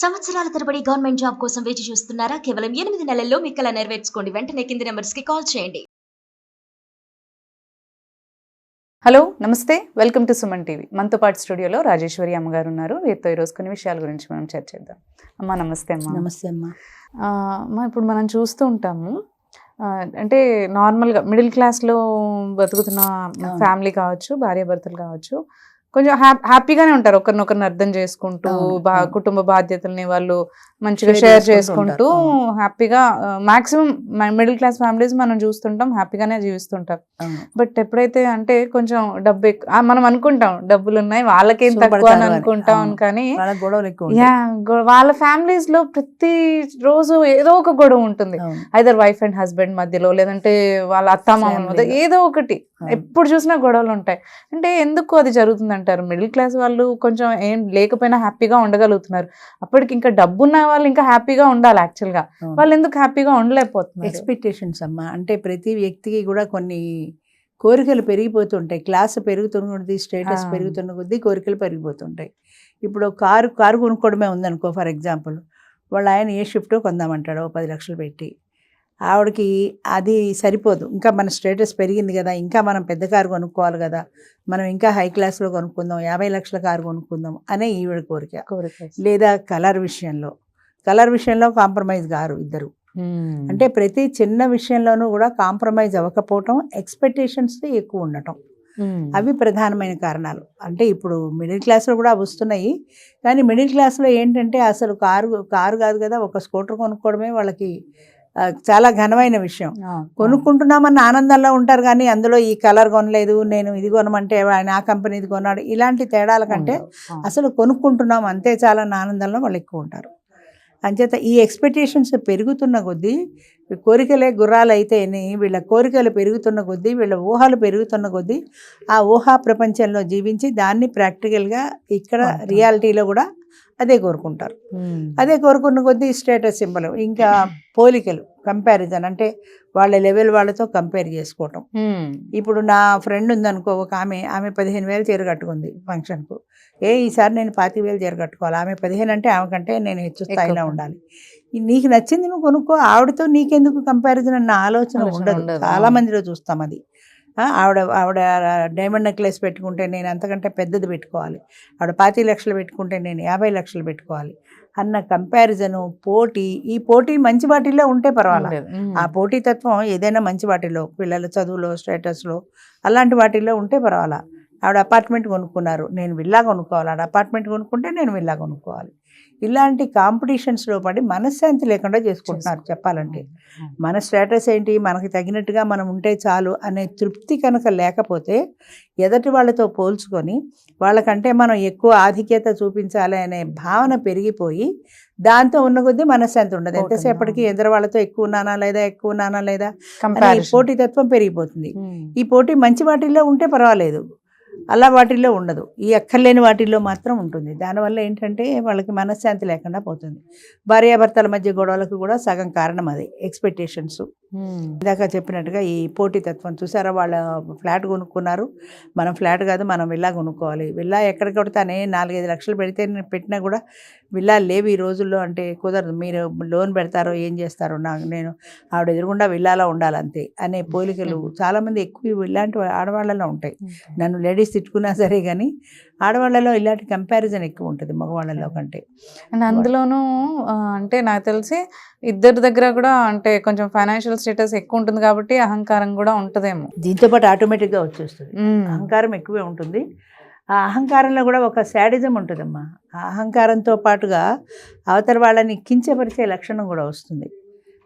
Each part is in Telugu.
సంవత్సరాల తరబడి గవర్నమెంట్ జాబ్ కోసం వేచి చూస్తున్నారా? కేవలం 8 నెలల్లో మీ కల నెరవేర్చుకోండి. వెంటనే కింది నంబర్స్‌కి కాల్ చేయండి. హలో నమస్తే, వెల్కమ్ టు సుమన్ టీవీ. మనతో పాటు స్టూడియోలో రాజేశ్వరి అమ్మగారు ఉన్నారు. వీరితో ఈరోజు కొన్ని విషయాల గురించి మనం చర్చిద్దాం. అమ్మ నమస్తే. అమ్మ నమస్తే అమ్మా. అమ్మ ఇప్పుడు మనం చూస్తూ ఉంటాము, అంటే నార్మల్గా మిడిల్ క్లాస్లో బతుకుతున్న ఫ్యామిలీ కావచ్చు, భార్యాభర్తలు కావచ్చు, కొంచెం హ్యాపీగానే ఉంటారు. ఒకరినొకరిని అర్థం చేసుకుంటూ కుటుంబ బాధ్యతల్ని వాళ్ళు మంచిగా షేర్ చేసుకుంటూ హ్యాపీగా మాక్సిమం మిడిల్ క్లాస్ ఫ్యామిలీస్ మనం చూస్తుంటాం, హ్యాపీగానే జీవిస్తుంటారు. బట్ ఎప్పుడైతే అంటే కొంచెం డబ్బు మనం అనుకుంటాం డబ్బులు ఉన్నాయి వాళ్ళకేం తక్కువ అని అనుకుంటాం, కానీ వాళ్ళ ఫ్యామిలీస్ లో ప్రతి రోజు ఏదో ఒక గొడవ ఉంటుంది. ఐదర్ వైఫ్ అండ్ హస్బెండ్ మధ్యలో, లేదంటే వాళ్ళ అత్తమామల మధ్య ఏదో ఒకటి, ఎప్పుడు చూసినా గొడవలు ఉంటాయి. అంటే ఎందుకు అది జరుగుతుంది అంటారు? మిడిల్ క్లాస్ వాళ్ళు కొంచెం ఏం లేకపోయినా హ్యాపీగా ఉండగలుగుతున్నారు, అప్పటికి ఇంకా డబ్బు ఉన్న వాళ్ళు ఇంకా హ్యాపీగా ఉండాలి. యాక్చువల్ గా వాళ్ళు ఎందుకు హ్యాపీగా ఉండలేకపోతున్నారు? ఎక్స్పెక్టేషన్స్ అమ్మా. అంటే ప్రతి వ్యక్తికి కూడా కొన్ని కోరికలు పెరిగిపోతుంటాయి. క్లాస్ పెరుగుతున్న కొద్దీ, స్టేటస్ పెరుగుతున్న కొద్దీ కోరికలు పెరిగిపోతుంటాయి. ఇప్పుడు కారు కొనుక్కోవడమే ఉందనుకో, ఫర్ ఎగ్జాంపుల్, వాళ్ళు ఆయన ఏ షిఫ్ట్ కొందామంటాడో 10 లక్షలు పెట్టి, ఆవిడకి అది సరిపోదు. ఇంకా మన స్టేటస్ పెరిగింది కదా, ఇంకా మనం పెద్ద కారు కొనుక్కోవాలి కదా, మనం ఇంకా హై క్లాస్లో కొనుక్కుందాం, 50 లక్షల కారు కొనుక్కుందాం అనే ఈవిడ కోరిక. లేదా కలర్ విషయంలో కాంప్రమైజ్ గారు ఇద్దరు. అంటే ప్రతి చిన్న విషయంలోనూ కూడా కాంప్రమైజ్ అవ్వకపోవటం, ఎక్స్పెక్టేషన్స్ ఎక్కువ ఉండటం, అవి ప్రధానమైన కారణాలు. అంటే ఇప్పుడు మిడిల్ క్లాస్లో కూడా వస్తున్నాయి, కానీ మిడిల్ క్లాస్లో ఏంటంటే అసలు కారు కాదు కదా, ఒక స్కూటర్ కొనుక్కోవడమే వాళ్ళకి చాలా ఘనమైన విషయం. కొనుక్కుంటున్నామన్న ఆనందంలో ఉంటారు, కానీ అందులో ఈ కలర్ కొనలేదు, నేను ఇది కొనమంటే ఆయన ఆ కంపెనీది కొన్నాడు, ఇలాంటి తేడాల కంటే అసలు కొనుక్కుంటున్నాం అంతే చాలా ఆనందంలో వాళ్ళు ఎక్కువ ఉంటారు. అంచేత ఈ ఎక్స్పెక్టేషన్స్ పెరుగుతున్న కొద్దీ, కోరికలే గుర్రాలు అయితేనే వీళ్ళ కోరికలు పెరుగుతున్న కొద్దీ, వీళ్ళ ఊహలు పెరుగుతున్న కొద్దీ ఆ ఊహా ప్రపంచంలో జీవించి దాన్ని ప్రాక్టికల్గా ఇక్కడ రియాలిటీలో కూడా అదే కోరుకుంటారు. అదే కోరుకున్న కొద్దీ స్టేటస్ సింబల్, ఇంకా పోలికలు, కంపారిజన్, అంటే వాళ్ళ లెవెల్ వాళ్ళతో కంపేర్ చేసుకోవటం. ఇప్పుడు నా ఫ్రెండ్ ఉందనుకో, ఒక ఆమె 15,000 చీర కట్టుకుంది ఫంక్షన్కు. ఈసారి నేను 25,000 చీర కట్టుకోవాలి, ఆమె 15 అంటే ఆమె కంటే నేను హెచ్చు స్థాయిలో ఉండాలి. నీకు నచ్చింది నువ్వు కొనుక్కో, ఆవిడతో నీకెందుకు కంపారిజన్ అన్న ఆలోచన ఉండదు. చాలా మందిలో చూస్తాం అది. ఆవిడ డైమండ్ నెక్లెస్ పెట్టుకుంటే నేను అంతకంటే పెద్దది పెట్టుకోవాలి, ఆవిడ 25 లక్షలు పెట్టుకుంటే నేను 50 లక్షలు పెట్టుకోవాలి అన్న కంపారిజను, పోటీ. ఈ పోటీ మంచి వాటిల్లో ఉంటే పర్వాలేదు, ఆ పోటీతత్వం ఏదైనా మంచి వాటిలో, పిల్లల చదువులో, స్టేటస్లో, అలాంటి వాటిల్లో ఉంటే పర్వాలా. ఆవిడ అపార్ట్మెంట్ కొనుక్కున్నారు, నేను విల్లా కొనుక్కోవాలి, ఆవిడ అపార్ట్మెంట్ కొనుక్కుంటే నేను విల్లా కొనుక్కోవాలి. ఇలాంటి కాంపిటీషన్స్లో పడి మనశ్శాంతి లేకుండా చేసుకుంటున్నారు. చెప్పాలంటే మన స్టేటస్ ఏంటి, మనకి తగినట్టుగా మనం ఉంటే చాలు అనే తృప్తి కనుక లేకపోతే, ఎదటి వాళ్ళతో పోల్చుకొని వాళ్ళకంటే మనం ఎక్కువ ఆధిక్యత చూపించాలి అనే భావన పెరిగిపోయి, దాంతో ఉన్న కొద్దీ మనశ్శాంతి ఉండదు. ఎంతసేపటికి ఎదురు వాళ్ళతో ఎక్కువ ఉన్నానా లేదా అనే పోటీతత్వం పెరిగిపోతుంది. ఈ పోటీ మంచి వాటిల్లో ఉంటే పర్వాలేదు, అలా వాటిల్లో ఉండదు, ఈ అక్కర్లేని వాటిల్లో మాత్రం ఉంటుంది. దానివల్ల ఏంటంటే వాళ్ళకి మనశ్శాంతి లేకుండా పోతుంది. భార్యాభర్తల మధ్య గొడవలకు కూడా సగం కారణం అదే, ఎక్స్పెక్టేషన్స్. ఇందాక చెప్పినట్టుగా ఈ పోటీతత్వం చూసారా, వాళ్ళ ఫ్లాట్ కొనుక్కున్నారు, మనం ఫ్లాట్ కాదు మనం విల్లా కొనుక్కోవాలి. విల్లా ఎక్కడ కొడతానే 4-5 లక్షలు పెట్టినా కూడా విల్లా లేవు ఈ రోజుల్లో, అంటే కుదరదు. మీరు లోన్ పెడతారో ఏం చేస్తారో, నేను ఆవిడ ఎదురుగుండా విల్లాలో ఉండాలంతే అనే పోలికలు చాలామంది ఎక్కువ ఇలాంటి ఆడవాళ్ళలో ఉంటాయి. నన్ను లేడీస్ తిట్టుకున్నా సరే కానీ ఆడవాళ్ళలో ఇలాంటి కంపారిజన్ ఎక్కువ ఉంటుంది మగవాళ్ళలో కంటే. అండ్ అందులోనూ అంటే నాకు తెలిసి ఇద్దరి దగ్గర కూడా అంటే కొంచెం ఫైనాన్షియల్ స్టేటస్ ఎక్కువ ఉంటుంది కాబట్టి అహంకారం కూడా ఉంటుందేమో. దీంతోపాటు ఆటోమేటిక్గా వచ్చేస్తుంది, అహంకారం ఎక్కువే ఉంటుంది. ఆ అహంకారంలో కూడా ఒక శాడిజం ఉంటుందమ్మా. ఆ అహంకారంతో పాటుగా అవతల వాళ్ళని కించపరిచే లక్షణం కూడా వస్తుంది.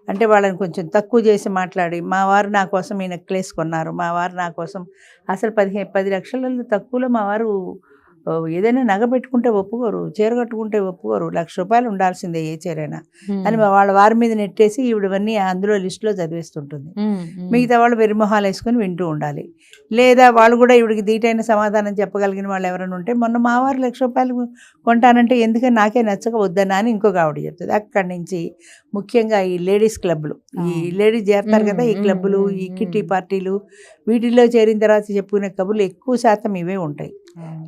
అంటే వాళ్ళని కొంచెం తక్కువ చేసి మాట్లాడి, మా వారు నా కోసం ఈ నెక్లెస్ కొన్నారు, మా వారు నా కోసం అసలు 10 లక్షల తక్కువలో మా వారు ఏదైనా నగ పెట్టుకుంటే ఒప్పుకోరు, చీర కట్టుకుంటే ఒప్పుకోరు, ₹1,00,000 ఉండాల్సిందే ఏ చీరైనా అని వాళ్ళ వారి మీద నెట్టేసి ఈవిడవన్నీ అందులో లిస్టులో చదివేస్తుంటుంది. మిగతా వాళ్ళు వెరిమొహాలు వేసుకొని వింటూ ఉండాలి. లేదా వాళ్ళు కూడా ఈవిడికి దీటైన సమాధానం చెప్పగలిగిన వాళ్ళు ఎవరైనా ఉంటే, మొన్న మా వారు ₹1,00,000 కొంటానంటే ఎందుకని నాకే నచ్చక వద్దనా అని ఇంకొక ఆవిడ చెప్తుంది. అక్కడి నుంచి ముఖ్యంగా ఈ లేడీస్ క్లబ్లు, ఈ లేడీస్ చేస్తారు కదా, ఈ క్లబ్బులు, ఈ కిట్టి పార్టీలు, వీటిల్లో చేరిన తర్వాత చెప్పుకునే కబుర్లు ఎక్కువ శాతం ఇవే ఉంటాయి.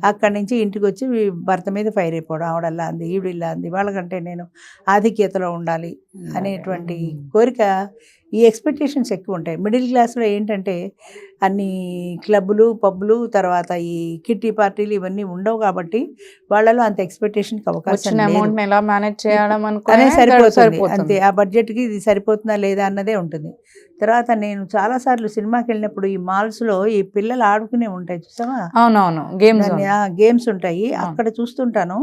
అక్కడి నుంచి ఇంటికి వచ్చి భర్త మీద ఫైర్ అయిపోవడం, ఆవిడల్లా అంది, ఈవిడిల్లా అంది, వాళ్ళకంటే నేను ఆధిక్యతలో ఉండాలి అనేటువంటి కోరిక. ఈ ఎక్స్పెక్టేషన్స్ ఎక్కువ ఉంటాయి. మిడిల్ క్లాస్లో ఏంటంటే అన్ని క్లబ్బులు, పబ్బులు, తర్వాత ఈ కిట్టి పార్టీలు ఇవన్నీ ఉండవు కాబట్టి వాళ్ళలో అంత ఎక్స్పెక్టేషన్కి అవకాశం లేదు. అమౌంట్ ఎలా మేనేజ్ చేయడం అనే సరిపోతుంది అంతే. ఆ బడ్జెట్కి ఇది సరిపోతుందా లేదా అన్నదే ఉంటుంది. తర్వాత నేను చాలాసార్లు సినిమాకి వెళ్ళినప్పుడు ఈ మాల్స్లో ఈ పిల్లలు ఆడుకునే ఉంటాయి చూసావా, అవునవును, గేమ్స్ ఉంటాయి, అక్కడ చూస్తుంటాను.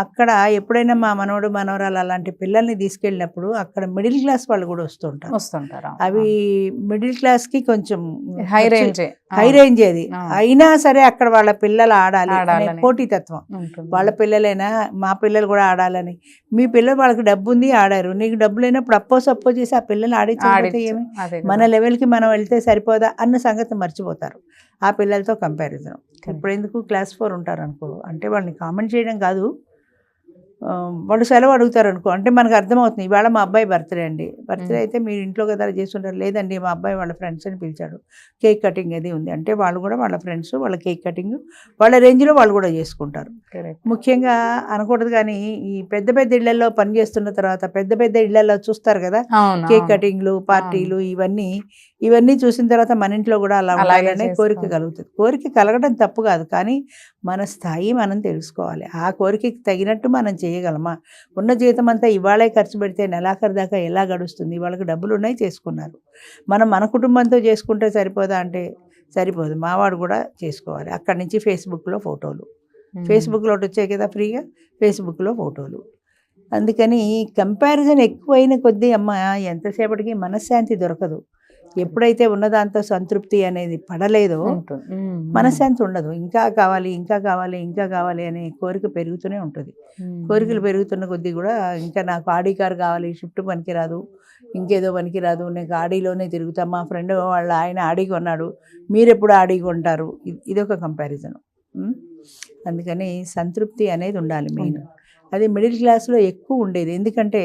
అక్కడ ఎప్పుడైనా మా మనవడు మనవరాలు అలాంటి పిల్లల్ని తీసుకెళ్ళినప్పుడు అక్కడ మిడిల్ క్లాస్ వాళ్ళు కూడా వస్తుంటారు. అవి మిడిల్ క్లాస్కి కొంచెం హై రేంజ్ అది అయినా సరే అక్కడ వాళ్ళ పిల్లలు ఆడాలి పోటీతత్వం. వాళ్ళ పిల్లలైనా మా పిల్లలు కూడా ఆడాలని. మీ పిల్లలు వాళ్ళకి డబ్బు ఉంది ఆడారు, నీకు డబ్బు లేనప్పుడు సప్పో చేసి ఆ పిల్లలు ఆడించకపోతే ఏమి, మన లెవెల్కి మనం వెళ్తే సరిపోదా అన్న సంగతి మర్చిపోతారు ఆ పిల్లలతో కంపారిజన్. ఇప్పుడు ఎందుకు క్లాస్ 4 ఉంటారు అనుకో అంటే వాళ్ళని కామెంట్ చేయడం కాదు, వాళ్ళు సెలవు అడుగుతారు అనుకో అంటే మనకు అర్థమవుతుంది ఇవాళ మా అబ్బాయి బర్త్డే అండి, బర్త్డే అయితే మీరు ఇంట్లో కదా చేస్తుంటారు, లేదండి మా అబ్బాయి వాళ్ళ ఫ్రెండ్స్ అని పిలిచాడు, కేక్ కటింగ్ అది ఉంది అంటే వాళ్ళు కూడా వాళ్ళ ఫ్రెండ్స్ వాళ్ళ కేక్ కటింగ్ వాళ్ళ రేంజ్లో వాళ్ళు కూడా చేసుకుంటారు. ముఖ్యంగా అనకూడదు కానీ ఈ పెద్ద పెద్ద ఇళ్లలో పని చేస్తున్న తర్వాత పెద్ద పెద్ద ఇళ్లలో చూస్తారు కదా కేక్ కటింగ్లు, పార్టీలు, ఇవన్నీ చూసిన తర్వాత మన ఇంట్లో కూడా అలా ఉండాలనే కోరిక కలుగుతుంది. కోరిక కలగడం తప్పు కాదు, కానీ మన స్థాయి మనం తెలుసుకోవాలి. ఆ కోరికకి తగినట్టు మనం చేయగలమా? ఉన్న జీతం అంతా ఇవాళే ఖర్చు పెడితే నెలాఖరు దాకా ఎలా గడుస్తుంది? వాళ్ళకి డబ్బులు ఉన్నాయి చేసుకున్నారు, మనం మన కుటుంబంతో చేసుకుంటే సరిపోదా అంటే సరిపోదు. మావాడు కూడా చేసుకోవాలి. అక్కడి నుంచి ఫేస్బుక్లో ఫోటోలు, ఫేస్బుక్లో వచ్చాయి కదా ఫ్రీగా, ఫేస్బుక్లో ఫోటోలు. అందుకని కంపారిజన్ ఎక్కువైన కొద్దీ అమ్మ ఎంతసేపటికి మనశ్శాంతి దొరకదు. ఎప్పుడైతే ఉన్నదాంతో సంతృప్తి అనేది పడలేదో మనశ్శాంతి ఉండదు. ఇంకా కావాలి ఇంకా కావాలి ఇంకా కావాలి అనే కోరిక పెరుగుతూనే ఉంటుంది. కోరికలు పెరుగుతున్న కొద్దీ కూడా ఇంకా నాకు ఆడి కారు కావాలి, షిఫ్ట్ పనికిరాదు, ఇంకేదో పనికిరాదు, నేను ఆడీలోనే తిరుగుతా, మా ఫ్రెండ్ వాళ్ళ ఆయన ఆడి కొన్నాడు, మీరెప్పుడు ఆడి కొంటారు, ఇదొక కంపారిజన్. అందుకని సంతృప్తి అనేది ఉండాలి మెయిన్. అది మిడిల్ క్లాస్లో ఎక్కువ ఉండేది, ఎందుకంటే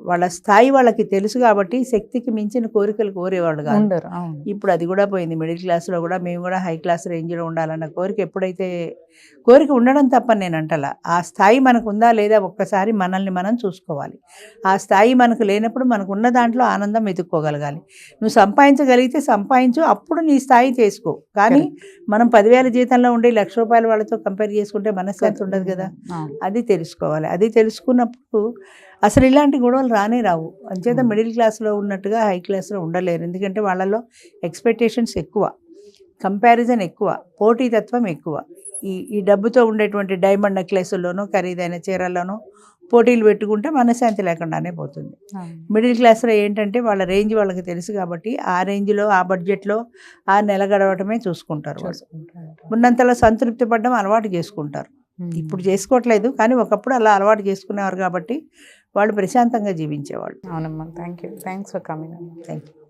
వాళ్ళ స్థాయి వాళ్ళకి తెలుసు కాబట్టి శక్తికి మించిన కోరికలు కోరేవాళ్ళు కాదు. ఇప్పుడు అది కూడా పోయింది. మిడిల్ క్లాస్లో కూడా మేము కూడా హై క్లాస్ రేంజ్లో ఉండాలన్న కోరిక ఎప్పుడైతే కోరిక ఉండడం తప్పని నేను అంటలా, ఆ స్థాయి మనకు ఉందా లేదా ఒక్కసారి మనల్ని మనం చూసుకోవాలి. ఆ స్థాయి మనకు లేనప్పుడు మనకు ఉన్న దాంట్లో ఆనందం వెతుక్కోగలగాలి. నువ్వు సంపాదించగలిగితే సంపాదించు, అప్పుడు నీ స్థాయి చేసుకో. కానీ మనం 10,000 జీతంలో ఉండి ₹1,00,000 వాళ్ళతో కంపేర్ చేసుకుంటే మనశ్శాంతి ఉండదు కదా. అది తెలుసుకోవాలి. అది తెలుసుకున్నప్పుడు అసలు ఇలాంటి గొడవలు రానే రావు. అంచేత మిడిల్ క్లాస్లో ఉన్నట్టుగా హై క్లాస్లో ఉండలేరు. ఎందుకంటే వాళ్ళలో ఎక్స్పెక్టేషన్స్ ఎక్కువ, కంపారిజన్ ఎక్కువ, పోటీతత్వం ఎక్కువ. ఈ డబ్బుతో ఉండేటువంటి డైమండ్ నెక్లెస్లోనో ఖరీదైన చీరల్లోనో పోటీలు పెట్టుకుంటే మనశ్శాంతి లేకుండానే పోతుంది. మిడిల్ క్లాస్లో ఏంటంటే వాళ్ళ రేంజ్ వాళ్ళకి తెలుసు కాబట్టి ఆ రేంజ్లో ఆ బడ్జెట్లో ఆ నెల గడవటమే చూసుకుంటారు. ఉన్నంతలో సంతృప్తి పడడం అలవాటు చేసుకుంటారు. ఇప్పుడు చేసుకోవట్లేదు, కానీ ఒకప్పుడు అలా అలవాటు చేసుకునేవారు కాబట్టి వాళ్ళు ప్రశాంతంగా జీవించేవాళ్ళు. అవునమ్మా, thanks for coming. Thank you.